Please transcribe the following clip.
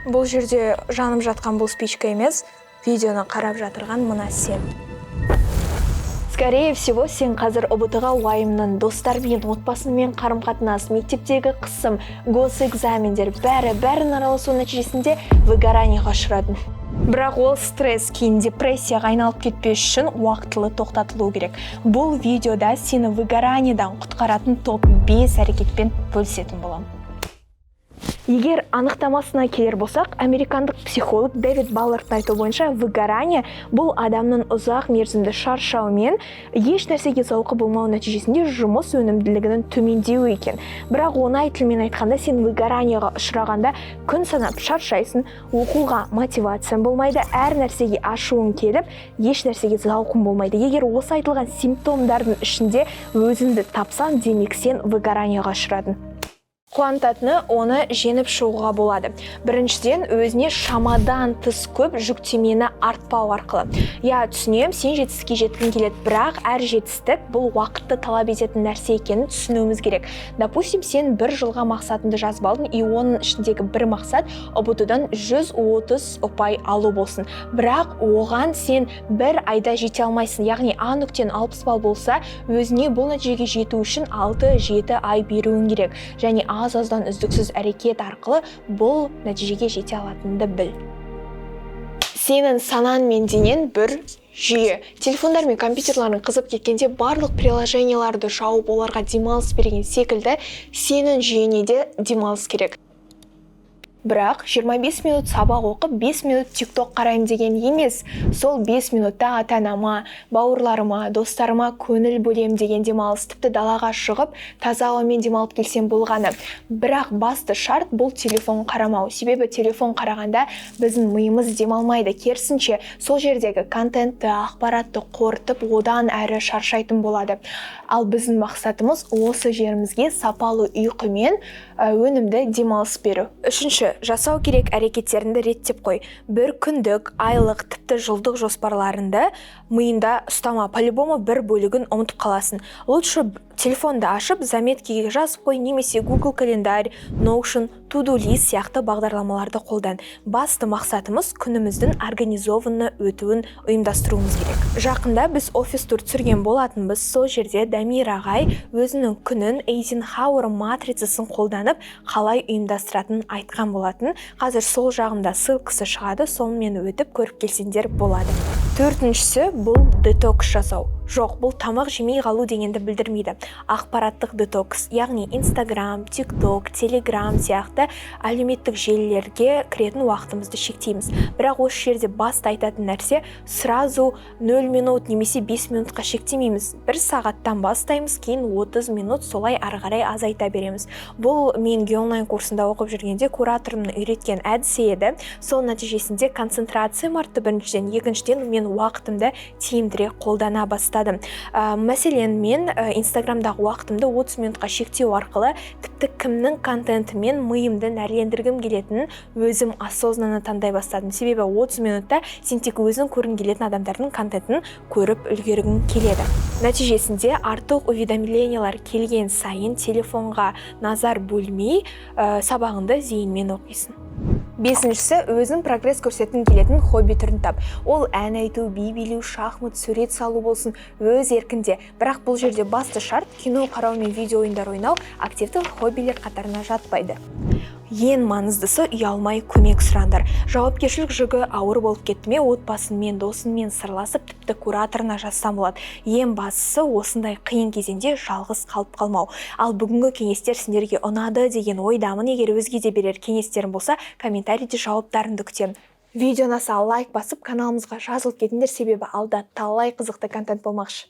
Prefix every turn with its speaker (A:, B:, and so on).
A: Бұл жерде жаным жатқан бұл спичка емес, видеоны қарап жатырған мына сен. Скорее всего, сен қазір ұбытыға уайымның, достармен, отбасымен қарым-қатынас, мектептегі қысым, госэкзамендер, бәрін араласу нәтижесінде выгоранияға ұшырадың. Бірақ ол стресс кейін депрессияға айналып кетпес үшін уақытылы тоқтатылу керек. Бұл видеода сені выгораниядан құтқаратын топ 5 әрекетпен бөлісетін боламын. Егер анықтамасына келер болсақ, американдық психолог Дэвид Баллардтың айтуы бойынша выгорание бұл адамның ұзақ мерзімді шаршаумен еш нәрсеге зауқы болмау нәтижесінде жұмыс өнімділігінің төмендеуі екен. Бірақ оңай тілмен айтқанда, сен выгоранияға ұшырағанда күн санап шаршайсың, оқуға мотивацияң болмайды, әр нәрсеге ашуың келіп, еш нәрсеге зауқың болмайды. Егер осы айтылған симптомдардың ішінде өзіңді тапсаң, демек сен выгоранияға ұшырадың. Қуантатыны оны жеңіп шығуға болады. Біріншіден, өзіне шамадан тыс көп жүктемені артпау арқылы. Түсінем, сен жетістікке жеткің келеді, бірақ әр жетістік бұл уақытты талап ететін нәрсе екенін түсінуіміз керек. Допустим, сен бір жылға мақсатыңды жазып алдың, и оның ішіндегі бір мақсат ұбытудан 130 ұпай алу болсын. Бірақ оған сен бір айда жете алмайсың. Яғни А нүктен 60 балл болса, өзіне бұл нәтижеге жету үшін 6-7 ай беруің керек. Және аз-аздан үздіксіз әрекет арқылы бұл нәтижеге жете алатынды біл. Сенің санаң мен денең бір жүйе. Телефондар мен компьютерлардың қызып кеткенде барлық приложенияларды жауып оларға демалыс берген секілді сенің жүйеңе де демалыс керек. Бірақ 25 минут сабақ оқып, 5 минут TikTok қарайым деген емес. Сол 5 минутта ата-анама, бауырларыма, достарыма көңіл бөлем деген демалыс. Тіпті далаға шығып, таза ауамен демалып келсем болғаны. Бірақ басты шарт бұл телефон қарамау. Себебі телефон қарағанда біздің миымыз демалмайды. Керісінше, сол жердегі контентті, ақпаратты қорытып, одан әрі шаршайтын болады. Ал біздің мақсатымыз осы жерімізге сапалы ұйқы мен өнімді демалыс беру. Үшінші, жасау керек әрекеттеріңді реттеп қой. Бір күндік, айлық, тіпті жылдық жоспарларында миында ұстама. По-любому бір бөлігін ұмытып қаласын. Лучше телефонды ашып, заметкеге жазып қой, немесе Google календарь, Notion, To-do list сияқты бағдарламаларды қолдан. Басты мақсатымыз күніміздің организованны өтуін ұйымдастыруымыз керек. Жақында біз офис тур түсірген болатынбыз. Сол жерде Дамир ағай өзінің күнін Эйзенхауэр матрицасын қолданып, қалай ұйымдастыратынын айтқан болатын. Қазір сол жағымда ссылкасы шығады, сонымен өтіп көріп келсеңдер болады. Төртіншісі бұл детокс жасау. Жоқ, бұл тамақ жемей қалу дегенді білдірмейді. Ақпараттық детокс, яғни Instagram, TikTok, Telegram сияқты әлеуметтік желілерге кіретін уақытымызды шектейміз. Бірақ осы жерде басты айтатын нәрсе, сразу 0 минут немесе 5 минутқа шектемейміз. 1 сағаттан бастаймыз, кейін 30 минут солай ары қарай азайта береміз. Бұл мен онлайн курсында оқып жүргенде кураторымның үйреткен әдісі еді. Сол нәтижесінде концентрациям артты біріншіден, екіншіден мен уақытымды тиімдірек қолдана бастадым. Мәселен, мен Инстаграмдағы уақытымды 30 минутқа шектеу арқылы тіпті кімнің контентімен миымды нәрлендіргім келетінін өзім осознанно таңдай бастадым. Себебі 30 минутта сен тек өзің көргің келетін адамдардың контентін көріп үлгергің келеді. Нәтижесінде артық уведомлениялар келген сайын телефонға назар бөлмей, сабағыңды зейінмен оқисың. Бесіншісі, өзің прогресс көрсеткің келетін хобби түрін тап. Ол ән айту, би билеу, шахмат, сурет салу болсын, өз еркінде. Бірақ бұл жерде басты шарт кино қарау мен видео ойындар ойнау активті хоббилер қатарына жатпайды. Ең маңыздысы, ұялмай көмек сұраңдар. Жауапкершілік жүгі ауыр болып кетті ме, отбасыңмен, досыңмен сырласып, тіпті кураторына жазсам болады. Ең бастысы осындай қиын кезеңде жалғыз қалып қалмау. Ал бүгінгі кеңестер сендерге ұнады деген ойдамын. Егер өзге де берер кеңестерің болса, комментарийде жауаптарыңды күтемін. Видеоны лайк басып, каналымызға жазылып кетіңдер, себебі алда талай қызықты контент болмақшы.